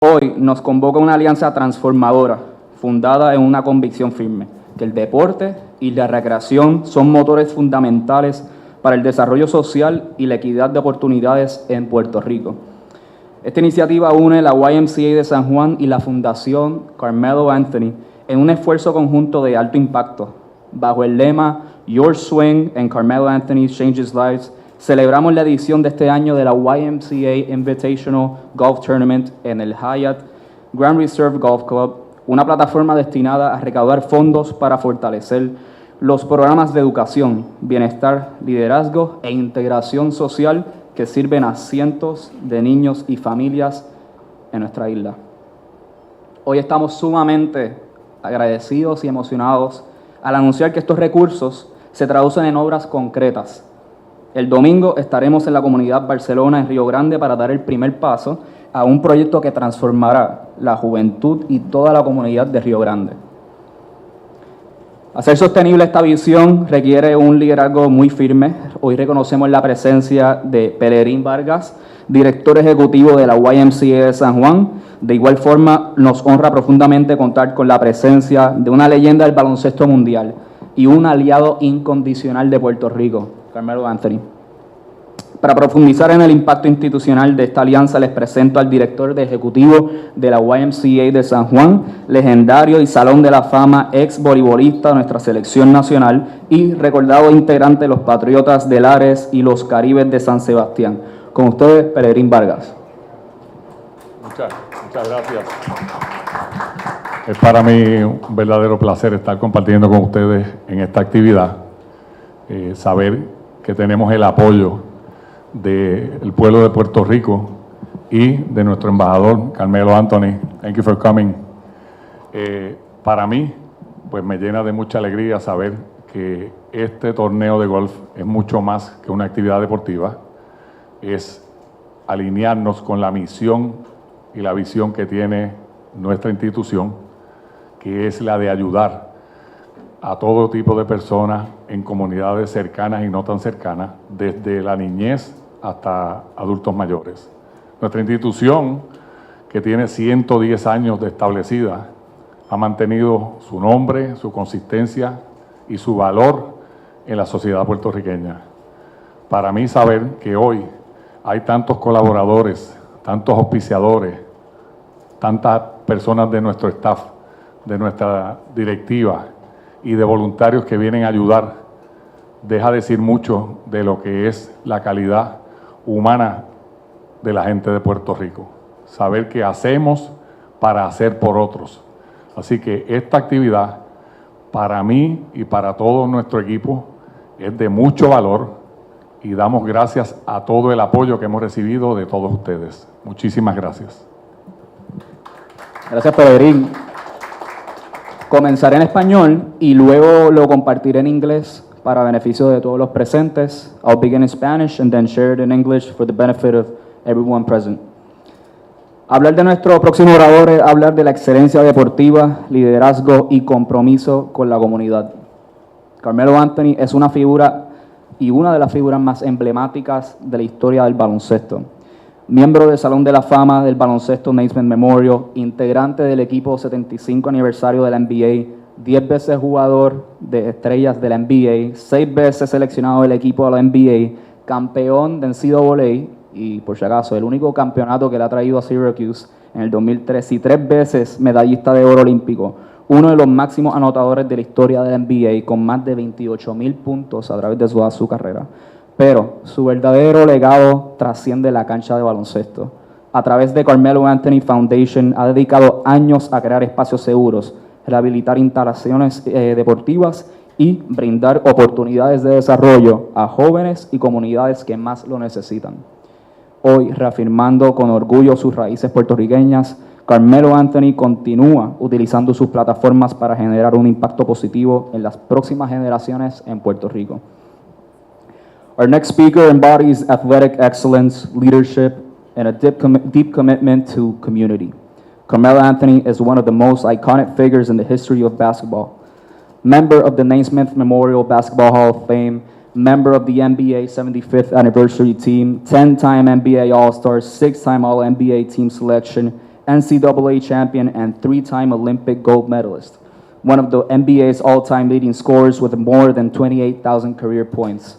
Hoy nos convoca una alianza transformadora, fundada en una convicción firme, que el deporte y la recreación son motores fundamentales para el desarrollo social y la equidad de oportunidades en Puerto Rico. Esta iniciativa une la YMCA de San Juan y la Fundación Carmelo Anthony en un esfuerzo conjunto de alto impacto. Bajo el lema Your Swing and Carmelo Anthony Changes Lives, celebramos la edición de este año de la YMCA Invitational Golf Tournament en el Hyatt Grand Reserve Golf Club, una plataforma destinada a recaudar fondos para fortalecer los programas de educación, bienestar, liderazgo e integración social que sirven a cientos de niños y familias en nuestra isla. Hoy estamos sumamente agradecidos y emocionados al anunciar que estos recursos se traducen en obras concretas. El domingo estaremos en la comunidad Barcelona, en Río Grande, para dar el primer paso a un proyecto que transformará la juventud y toda la comunidad de Río Grande. Hacer sostenible esta visión requiere un liderazgo muy firme. Hoy reconocemos la presencia de Pellegrín Vargas, director ejecutivo de la YMCA de San Juan. De igual forma, nos honra profundamente contar con la presencia de una leyenda del baloncesto mundial y un aliado incondicional de Puerto Rico, Carmelo Anthony. Para profundizar en el impacto institucional de esta alianza, les presento al director ejecutivo de la YMCA de San Juan, legendario y Salón de la Fama, ex voleibolista de nuestra selección nacional y recordado integrante de los Patriotas de Lares y los Caribes de San Sebastián. Con ustedes, Pellegrín Vargas. Muchas gracias. Es para mí un verdadero placer estar compartiendo con ustedes en esta actividad, saber que tenemos el apoyo del pueblo de Puerto Rico y de nuestro embajador Carmelo Anthony. Thank you for coming. Para mí, pues me llena de mucha alegría saber que este torneo de golf es mucho más que una actividad deportiva, es alinearnos con la misión y la visión que tiene nuestra institución, que es la de ayudar a todo tipo de personas en comunidades cercanas y no tan cercanas, desde la niñez hasta adultos mayores. Nuestra institución, que tiene 110 años de establecida, ha mantenido su nombre, su consistencia y su valor en la sociedad puertorriqueña. Para mí, saber que hoy hay tantos colaboradores, tantos auspiciadores, tantas personas de nuestro staff, de nuestra directiva y de voluntarios que vienen a ayudar, deja decir mucho de lo que es la calidad humana de la gente de Puerto Rico. Saber que hacemos para hacer por otros. Así que esta actividad, para mí y para todo nuestro equipo, es de mucho valor y damos gracias a todo el apoyo que hemos recibido de todos ustedes. Muchísimas gracias. Gracias, Pellegrín. Comenzaré en español y luego lo compartiré en inglés para beneficio de todos los presentes. I'll begin in Spanish and then share it in English for the benefit of everyone present. Hablar de nuestro próximo orador es hablar de la excelencia deportiva, liderazgo y compromiso con la comunidad. Carmelo Anthony es una figura y una de las figuras más emblemáticas de la historia del baloncesto. Miembro del Salón de la Fama del Baloncesto Naismith Memorial, integrante del equipo 75 aniversario de la NBA, 10 veces jugador de estrellas de la NBA, 6 veces seleccionado del equipo de la NBA, campeón de NCAA y, por si acaso, el único campeonato que le ha traído a Syracuse en el 2003 y 3 veces medallista de oro olímpico, uno de los máximos anotadores de la historia de la NBA con más de 28,000 puntos a través de su carrera. Pero su verdadero legado trasciende la cancha de baloncesto. A través de Carmelo Anthony Foundation ha dedicado años a crear espacios seguros, rehabilitar instalaciones deportivas y brindar oportunidades de desarrollo a jóvenes y comunidades que más lo necesitan. Hoy, reafirmando con orgullo sus raíces puertorriqueñas, Carmelo Anthony continúa utilizando sus plataformas para generar un impacto positivo en las próximas generaciones en Puerto Rico. Our next speaker embodies athletic excellence, leadership, and a deep commitment to community. Carmelo Anthony is one of the most iconic figures in the history of basketball. Member of the Naismith Memorial Basketball Hall of Fame, member of the NBA 75th anniversary team, 10-time NBA All-Star, 6-time All-NBA team selection, NCAA champion, and 3-time Olympic gold medalist. One of the NBA's all-time leading scorers with more than 28,000 career points.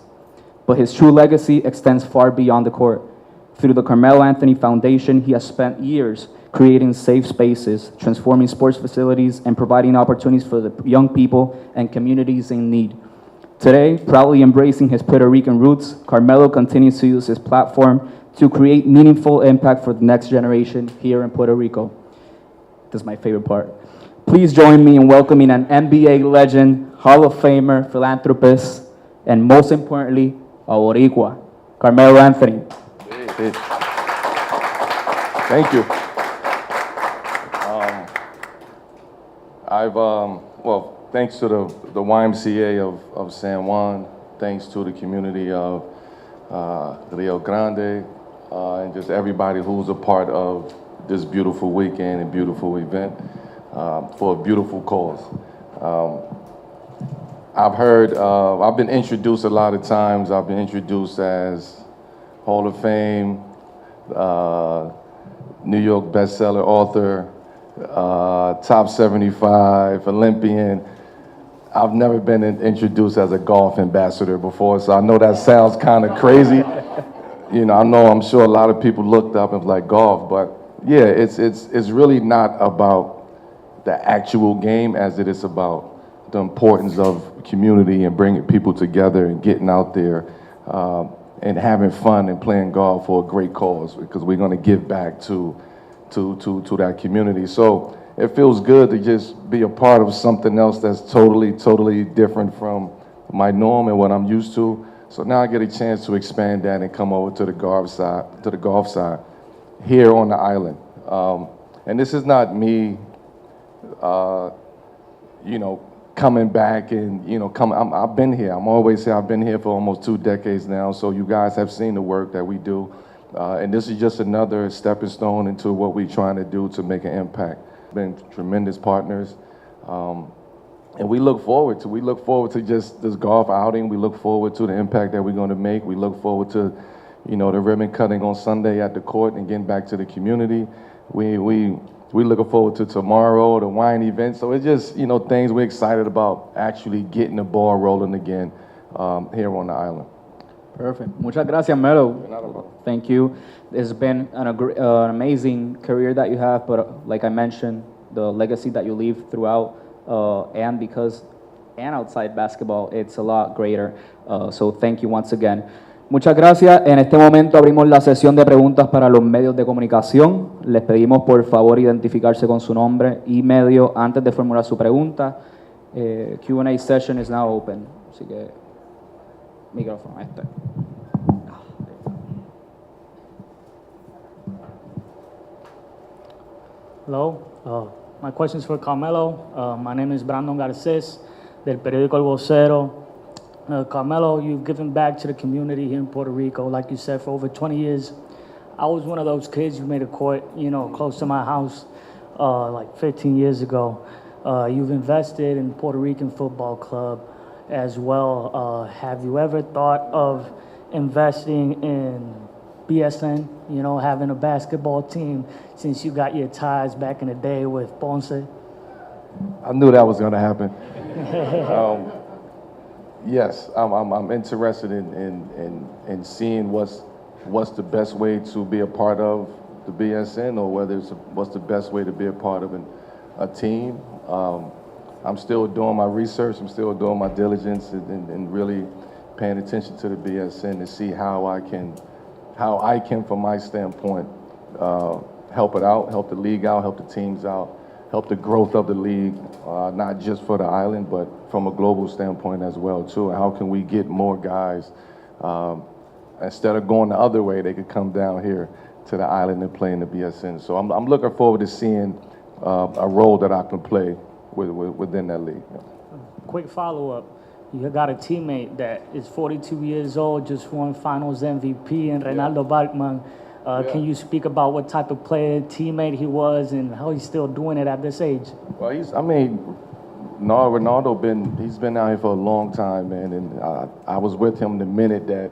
But his true legacy extends far beyond the court. Through the Carmelo Anthony Foundation, he has spent years creating safe spaces, transforming sports facilities, and providing opportunities for the young people and communities in need. Today, proudly embracing his Puerto Rican roots, Carmelo continues to use his platform to create meaningful impact for the next generation here in Puerto Rico. This is my favorite part. Please join me in welcoming an NBA legend, Hall of Famer, philanthropist, and most importantly, a Boricua, Carmelo Anthony. Thank you. Well, thanks to the YMCA of San Juan, thanks to the community of Rio Grande, and just everybody who's a part of this beautiful weekend and beautiful event for a beautiful cause. I've been introduced a lot of times. I've been introduced as Hall of Fame, New York bestseller author, top 75, Olympian. I've never been introduced as a golf ambassador before, so I know that sounds kind of crazy. You know, I'm sure a lot of people looked up and was like, golf, but yeah, it's really not about the actual game as it is about the importance of community and bringing people together and getting out there and having fun and playing golf for a great cause, because we're going to give back to that community. So it feels good to just be a part of something else that's totally different from my norm and what I'm used to. So now I get a chance to expand that and come over to the golf side here on the island. And this is not me, you know, coming back and, you know, I've been here. I'm always here. I've been here for almost 2 decades now. So you guys have seen the work that we do. And this is just another stepping stone into what we're trying to do to make an impact. Been tremendous partners. And we look forward to just this golf outing. We look forward to the impact that we're going to make. We look forward to, you know, the ribbon cutting on Sunday at the court and getting back to the community. We looking forward to tomorrow, the wine event. So it's just, you know, things we're excited about actually getting the ball rolling again here on the island. Perfect. Muchas gracias, Melo. Thank you. It's been an amazing career that you have, but like I mentioned, the legacy that you leave throughout and outside basketball, it's a lot greater. So thank you once again. Muchas gracias. En este momento abrimos la sesión de preguntas para los medios de comunicación. Les pedimos por favor identificarse con su nombre y medio antes de formular su pregunta. Q&A session is now open. Así que, micrófono, este. Hello, my question is for Carmelo. My name is Brandon Garces, del periódico El Vocero. Carmelo, you've given back to the community here in Puerto Rico, like you said, for over 20 years. I was one of those kids who made a court, you know, close to my house, like 15 years ago. You've invested in Puerto Rican Football Club as well. Have you ever thought of investing in BSN, you know, having a basketball team, since you got your ties back in the day with Ponce? I knew that was going to happen. Yes, I'm interested in seeing what's the best way to be a part of the BSN, or what's the best way to be a part of a team. I'm still doing my research. I'm still doing my diligence and really paying attention to the BSN to see how I can, from my standpoint, help it out, help the league out, help the teams out, help the growth of the league, not just for the island, but from a global standpoint as well, too. How can we get more guys, instead of going the other way, they could come down here to the island and play in the BSN. So I'm looking forward to seeing a role that I can play within that league. Yeah. Quick follow-up. You got a teammate that is 42 years old, just won Finals MVP, and Reynaldo Bachmann. Can you speak about what type of player, teammate he was, and how he's still doing it at this age? Well, Ronaldo he's been out here for a long time, man, and I was with him the minute that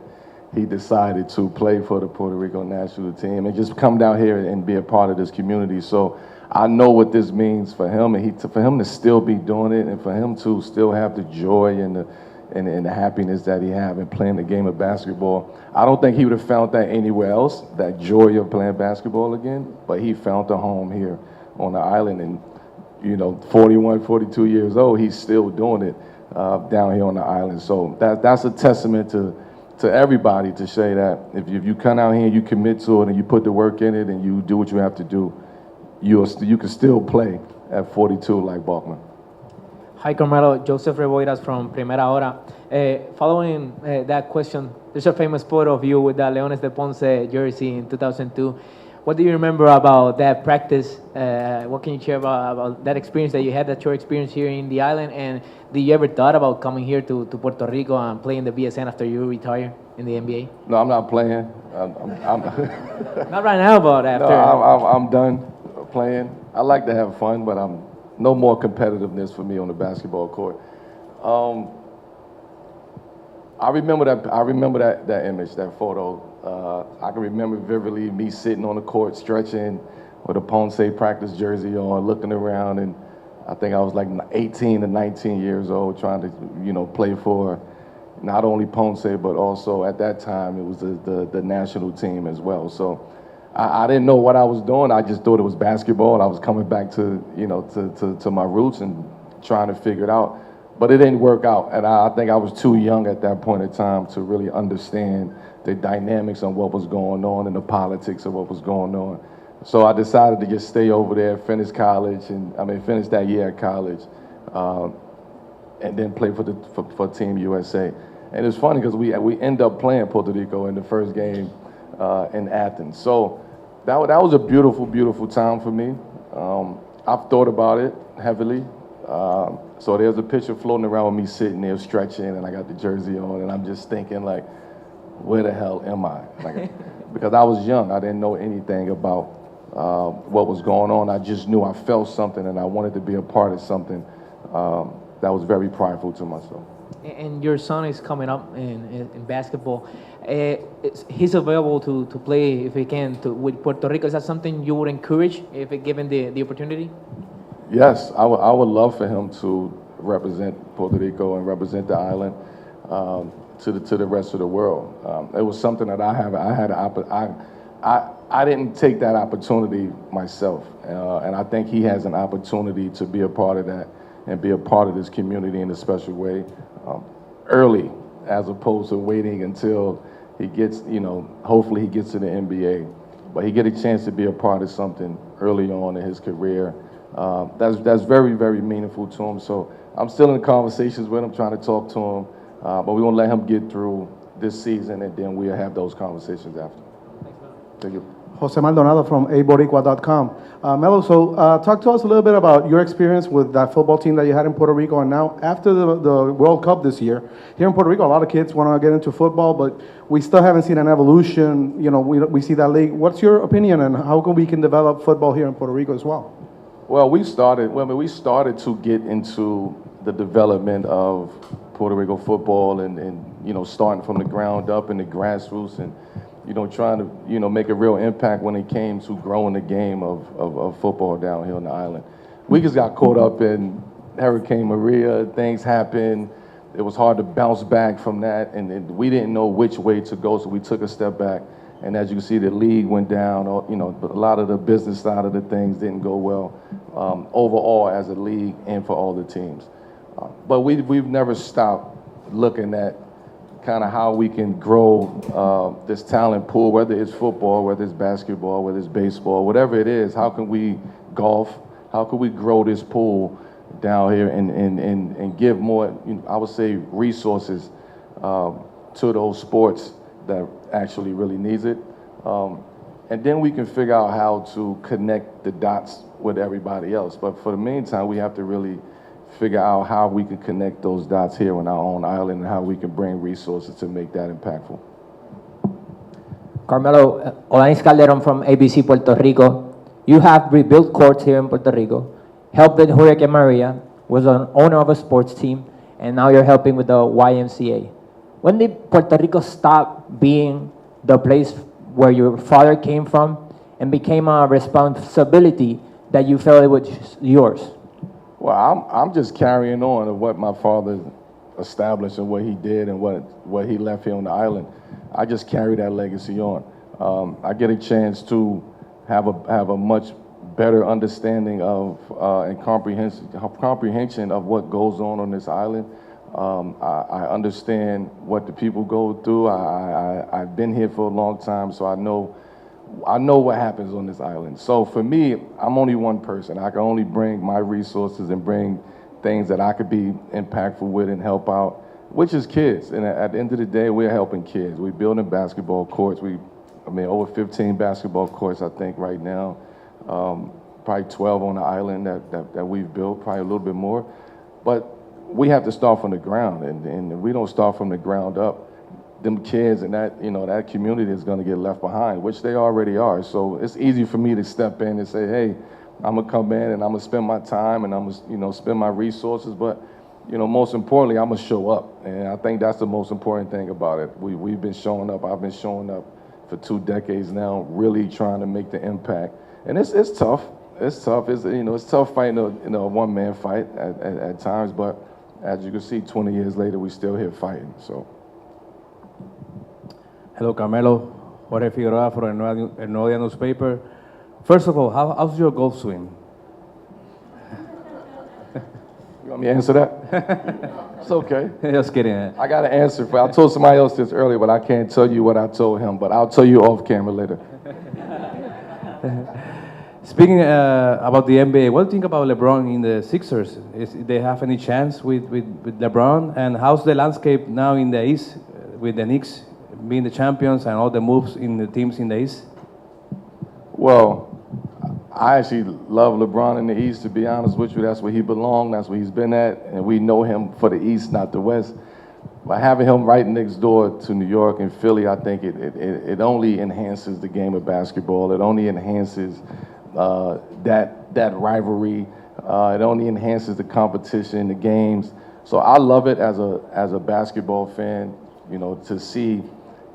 he decided to play for the Puerto Rico national team and just come down here and be a part of this community. So I know what this means for him, and for him to still be doing it, and for him to still have the joy and the happiness that he have in playing the game of basketball. I don't think he would have found that anywhere else, that joy of playing basketball again, but he found a home here on the island, and 41, 42 years old, he's still doing it down here on the island. So that's a testament to everybody to say that if you come out here and you commit to it and you put the work in it and you do what you have to do, you can still play at 42 like Bachman. Hi, Carmelo. Joseph Reboiras from Primera Hora. Following that question, there's a famous photo of you with the Leones de Ponce jersey in 2002. What do you remember about that practice? What can you share about that experience that you had, that your experience here in the island? And did you ever thought about coming here to Puerto Rico and playing the BSN after you retire in the NBA? No, I'm not playing. Not right now, but after. No, I'm done playing. I like to have fun, but I'm no more competitiveness for me on the basketball court. I remember that image, that photo. I can remember vividly me sitting on the court, stretching with a Ponce practice jersey on, looking around, and I think I was like 18 to 19 years old, trying to play for not only Ponce but also at that time it was the national team as well. So I didn't know what I was doing. I just thought it was basketball. I was coming back to to my roots and trying to figure it out. But it didn't work out, and I think I was too young at that point in time to really understand the dynamics of what was going on and the politics of what was going on. So I decided to just stay over there, finish college, finish that year at college, and then play for Team USA. And it's funny because we end up playing Puerto Rico in the first game in Athens. So that was a beautiful, beautiful time for me. I've thought about it heavily. So there's a picture floating around with me sitting there stretching, and I got the jersey on, and I'm just thinking like, where the hell am I? Because I was young, I didn't know anything about what was going on. I just knew I felt something, and I wanted to be a part of something that was very prideful to myself. And your son is coming up in basketball. He's available to play if he can with Puerto Rico. Is that something you would encourage if given the opportunity? Yes, I would love for him to represent Puerto Rico and represent the island to the rest of the world. It was something that I didn't take that opportunity myself, and I think he has an opportunity to be a part of that and be a part of this community in a special way early, as opposed to waiting until he gets, hopefully he gets to the NBA, but he get a chance to be a part of something early on in his career. That's very, very meaningful to him. So I'm still in conversations with him, trying to talk to him, but we won't let him get through this season, and then we'll have those conversations after. Thank you. Jose Maldonado from aboricua.com. Melo, so talk to us a little bit about your experience with that football team that you had in Puerto Rico, and now after the World Cup this year, here in Puerto Rico, a lot of kids want to get into football, but we still haven't seen an evolution. We see that league. What's your opinion, and how we can develop football here in Puerto Rico as well? Well, we started to get into the development of Puerto Rico football and starting from the ground up in the grassroots and, trying to, make a real impact when it came to growing the game of football down here on the island. We just got caught up in Hurricane Maria, things happened. It was hard to bounce back from that, and we didn't know which way to go, so we took a step back. And as you can see, the league went down, but a lot of the business side of the things didn't go well overall as a league and for all the teams. But we've never stopped looking at kind of how we can grow this talent pool, whether it's football, whether it's basketball, whether it's baseball, whatever it is. How can we golf? How can we grow this pool down here and give more, I would say, resources to those sports that actually really needs it. And then we can figure out how to connect the dots with everybody else. But for the meantime, we have to really figure out how we can connect those dots here on our own island and how we can bring resources to make that impactful. Carmelo, Olanis Calderon from ABC Puerto Rico. You have rebuilt courts here in Puerto Rico, helped with Hurricane Maria, was an owner of a sports team, and now you're helping with the YMCA. When did Puerto Rico stop being the place where your father came from and became a responsibility that you felt it was yours? Well, I'm just carrying on of what my father established and what he did and what he left here on the island. I just carry that legacy on. I get a chance to have a much better understanding of and comprehension of what goes on this island. I understand what the people go through. I've been here for a long time, so I know what happens on this island. So for me, I'm only one person. I can only bring my resources and bring things that I could be impactful with and help out, which is kids. And at the end of the day, we're helping kids. We're building basketball courts. Over 15 basketball courts, I think, right now. Probably 12 on the island that we've built, probably a little bit more. But we have to start from the ground, and if we don't start from the ground up, them kids and that community is going to get left behind, which they already are. So it's easy for me to step in and say, hey, I'm going to come in and I'm going to spend my time and I'm going to spend my resources, but most importantly, I'm going to show up. And I think that's the most important thing about it. We've been showing up. I've been showing up for 2 decades now, really trying to make the impact. And it's tough. It's tough. It's tough fighting a one-man fight at times, but as you can see, 20 years later, we're still here fighting. So. Hello, Carmelo. Jorge Figueroa from El Nuevo Día newspaper. First of all, how's your golf swing? You want me to answer that? It's okay. Just kidding. I got an answer for. I told somebody else this earlier, but I can't tell you what I told him. But I'll tell you off camera later. Speaking about the NBA, what do you think about LeBron in the Sixers? They have any chance with LeBron? And how's the landscape now in the East with the Knicks being the champions and all the moves in the teams in the East? Well, I actually love LeBron in the East, to be honest with you. That's where he belonged. That's where he's been at. And we know him for the East, not the West. By having him right next door to New York and Philly, I think it only enhances the game of basketball. It only enhances that rivalry. It only enhances the competition, the games. So I love it as a basketball fan, to see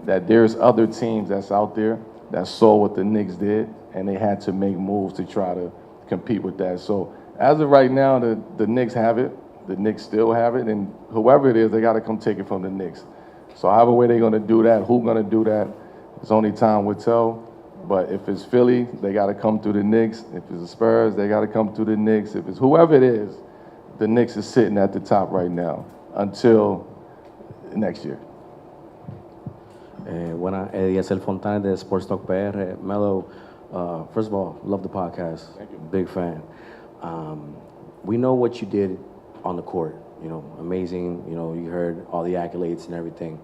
that there's other teams that's out there that saw what the Knicks did, and they had to make moves to try to compete with that. So as of right now, the Knicks have it. The Knicks still have it, and whoever it is, they got to come take it from the Knicks. So however way they're going to do that, who's going to do that, it's only time will tell. But if it's Philly, they got to come through the Knicks. If it's the Spurs, they got to come through the Knicks. If it's whoever it is, the Knicks is sitting at the top right now until next year. Buenas, Eliezer Fontanes de Sports Talk PR. Melo, first of all, love the podcast. Thank you. Big fan. We know what you did on the court. Amazing. You heard all the accolades and everything.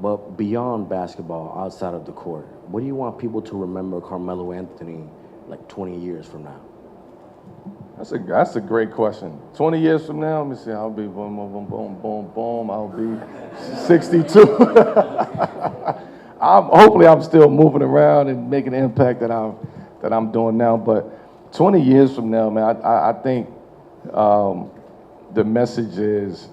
But beyond basketball, outside of the court, what do you want people to remember Carmelo Anthony like 20 years from now? That's a great question. 20 years from now, let me see, I'll be boom, boom, boom, boom, boom. I'll be 62. Hopefully I'm still moving around and making the impact that I'm doing now. But 20 years from now, man, I think the message is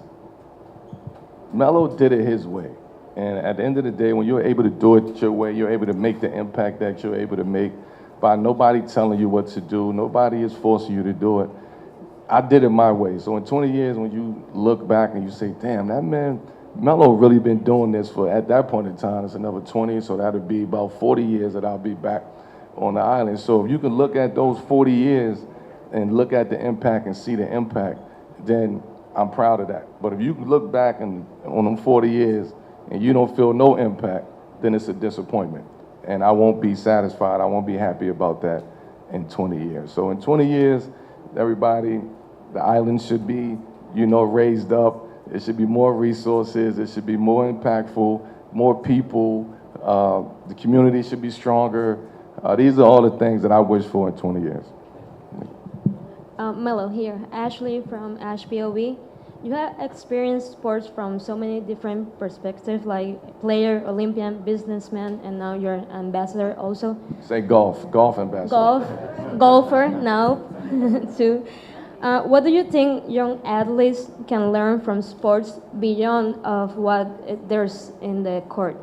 Melo did it his way. And at the end of the day, when you're able to do it your way, you're able to make the impact that you're able to make by nobody telling you what to do. Nobody is forcing you to do it. I did it my way. So in 20 years, when you look back and you say, damn, that man, Melo really been doing this for, at that point in time, it's another 20, so that'll be about 40 years that I'll be back on the island. So if you can look at those 40 years and look at the impact and see the impact, then I'm proud of that. But if you can look back on them 40 years and you don't feel no impact, then it's a disappointment. And I won't be satisfied. I won't be happy about that in 20 years. So in 20 years, everybody, the island should be, raised up. It should be more resources. It should be more impactful, more people. The community should be stronger. These are all the things that I wish for in 20 years. Melo here, Ashley from AshPOV. You have experienced sports from so many different perspectives, like player, Olympian, businessman, and now you're an ambassador also. Say golf ambassador. Golfer now, too. What do you think young athletes can learn from sports beyond of what there's in the court?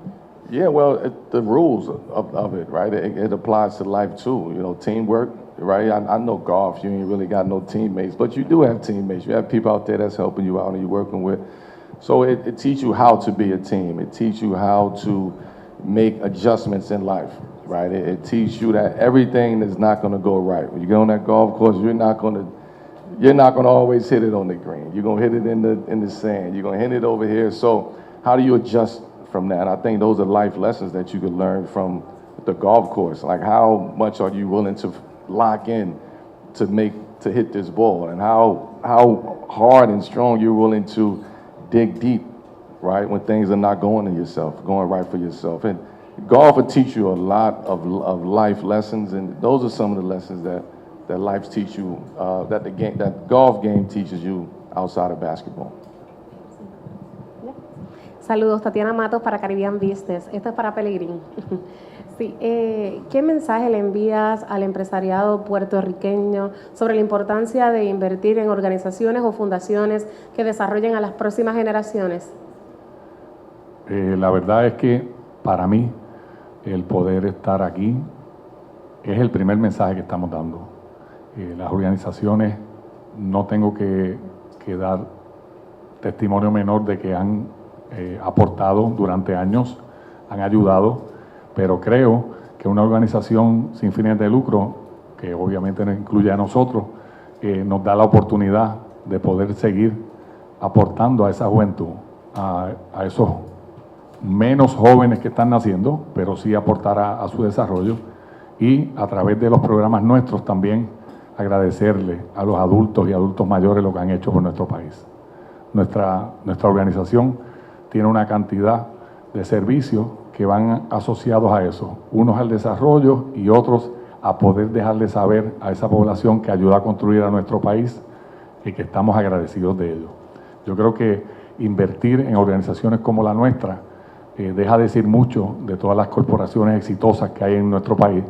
Yeah, well, the rules of it, right? It applies to life too. You know, teamwork, right? I know golf, you ain't really got no teammates, but you do have teammates. You have people out there that's helping you out and you're working with. So it teaches you how to be a team. It teaches you how to make adjustments in life, right? It teaches you that everything is not going to go right. When you get on that golf course, you're not going to always hit it on the green. You're going to hit it in the sand. You're going to hit it over here. So how do you adjust from that? And I think those are life lessons that you can learn from the golf course. Like, how much are you willing to lock in to hit this ball, and how hard and strong you're willing to dig deep, right, when things are not going right for yourself. And golf will teach you a lot of life lessons, and those are some of the lessons that life teach you, that golf game teaches you outside of basketball. Saludos, Tatiana Matos para Caribbean Business. Esto es para Pellegrín. Sí, ¿qué mensaje le envías al empresariado puertorriqueño sobre la importancia de invertir en organizaciones o fundaciones que desarrollen a las próximas generaciones? La verdad es que para mí el poder estar aquí es el primer mensaje que estamos dando. Las organizaciones, no tengo que dar testimonio menor de que han aportado durante años, han ayudado, pero creo que una organización sin fines de lucro, que obviamente nos incluye a nosotros, nos da la oportunidad de poder seguir aportando a esa juventud, a esos menos jóvenes que están naciendo, pero sí aportar a su desarrollo, y a través de los programas nuestros también agradecerle a los adultos y adultos mayores lo que han hecho por nuestro país. Nuestra organización tiene una cantidad de servicios que van asociados a eso, unos al desarrollo y otros a poder dejarle saber a esa población que ayuda a construir a nuestro país y que estamos agradecidos de ello. Yo creo que invertir en organizaciones como la nuestra deja decir mucho de todas las corporaciones exitosas que hay en nuestro país,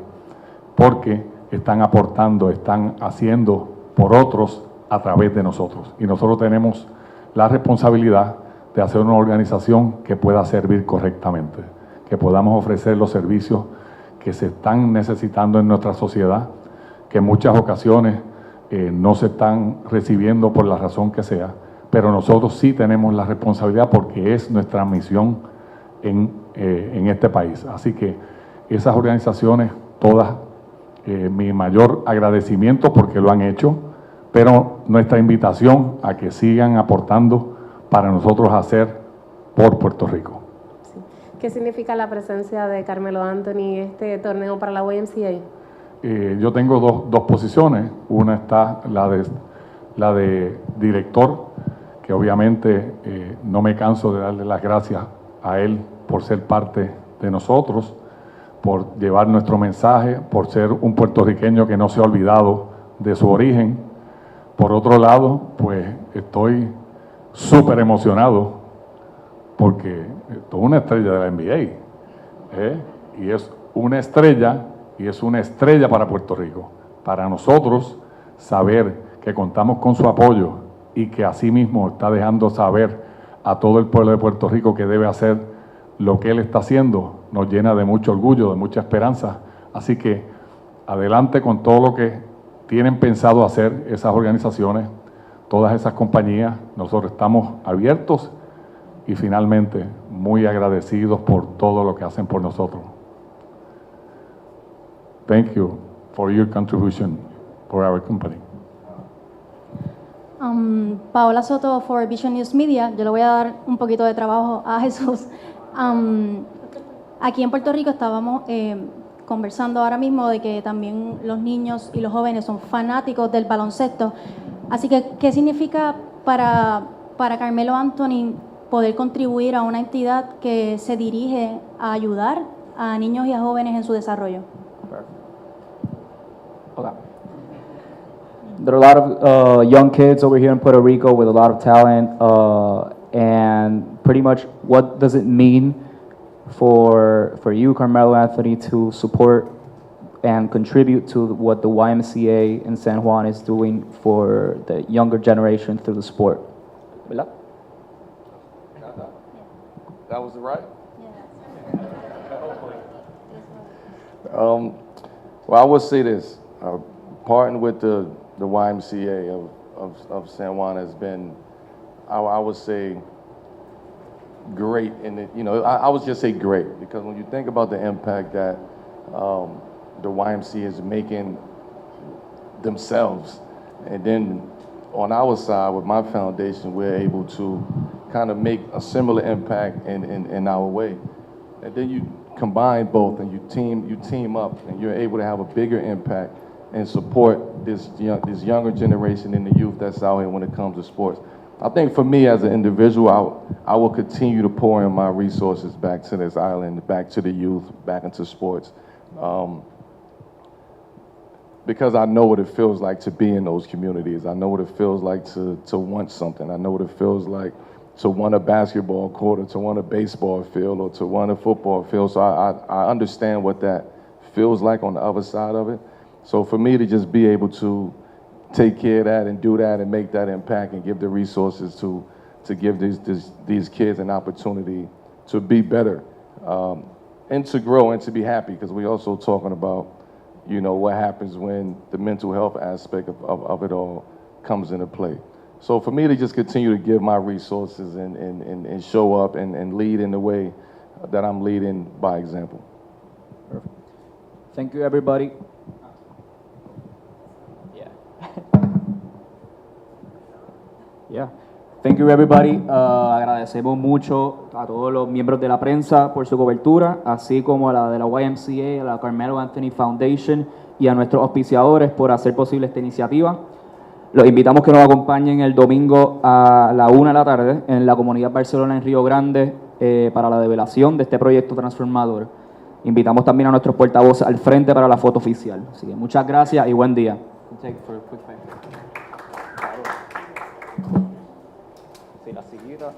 porque están aportando, están haciendo por otros a través de nosotros. Y nosotros tenemos la responsabilidad de hacer una organización que pueda servir correctamente, que podamos ofrecer los servicios que se están necesitando en nuestra sociedad, que en muchas ocasiones no se están recibiendo por la razón que sea, pero nosotros sí tenemos la responsabilidad porque es nuestra misión en este país. Así que esas organizaciones, todas, mi mayor agradecimiento porque lo han hecho, pero nuestra invitación a que sigan aportando para nosotros hacer por Puerto Rico. Sí. ¿Qué significa la presencia de Carmelo Anthony en este torneo para la YMCA? Yo tengo dos posiciones. Una está la de director, que obviamente no me canso de darle las gracias a él por ser parte de nosotros, por llevar nuestro mensaje, por ser un puertorriqueño que no se ha olvidado de su origen. Por otro lado, pues estoy súper emocionado porque esto es una estrella de la NBA, y es una estrella para Puerto Rico. Para nosotros, saber que contamos con su apoyo y que asimismo está dejando saber a todo el pueblo de Puerto Rico que debe hacer lo que él está haciendo, nos llena de mucho orgullo, de mucha esperanza. Así que adelante con todo lo que tienen pensado hacer esas organizaciones, todas esas compañías. Nosotros estamos abiertos y finalmente muy agradecidos por todo lo que hacen por nosotros. Thank you for your contribution for our company. Paola Soto for Vision News Media. Yo le voy a dar un poquito de trabajo a Jesús. Aquí en Puerto Rico estábamos conversando ahora mismo de que también los niños y los jóvenes son fanáticos del baloncesto. Así que, ¿qué significa para Carmelo Anthony poder contribuir a una entidad que se dirige a ayudar a niños y a jóvenes en su desarrollo? Okay. There are a lot of young kids over here in Puerto Rico with a lot of talent, and pretty much what does it mean for you, Carmelo Anthony, to support and contribute to what the YMCA in San Juan is doing for the younger generation through the sport. ¿Verdad? That was right? Well, I would say this. Partnering with the YMCA of San Juan has been, I would say, great. And I would just say great, because when you think about the impact that the YMCA is making themselves, and then on our side with my foundation, we're able to kind of make a similar impact in our way. And then you combine both and you team up, and you're able to have a bigger impact and support this younger generation and the youth that's out here when it comes to sports. I think for me as an individual, I will continue to pour in my resources back to this island, back to the youth, back into sports. Because I know what it feels like to be in those communities. I know what it feels like to want something. I know what it feels like to want a basketball court, or to want a baseball field, or to want a football field. So I understand what that feels like on the other side of it. So for me to just be able to take care of that and do that and make that impact and give the resources to give these kids an opportunity to be better and to grow and to be happy, because we're also talking about, what happens when the mental health aspect of it all comes into play. So for me to just continue to give my resources and show up and lead in the way that I'm leading by example. Perfect. Thank you, everybody. Yeah. Thank you, everybody. Agradecemos mucho a todos los miembros de la prensa por su cobertura, así como a la de la YMCA, a la Carmelo Anthony Foundation y a nuestros auspiciadores por hacer posible esta iniciativa. Los invitamos que nos acompañen el domingo a la 1 de la tarde en la Comunidad Barcelona en Río Grande para la develación de este proyecto transformador. Invitamos también a nuestros portavoces al frente para la foto oficial. Así que muchas gracias y buen día. Sí, la sillita.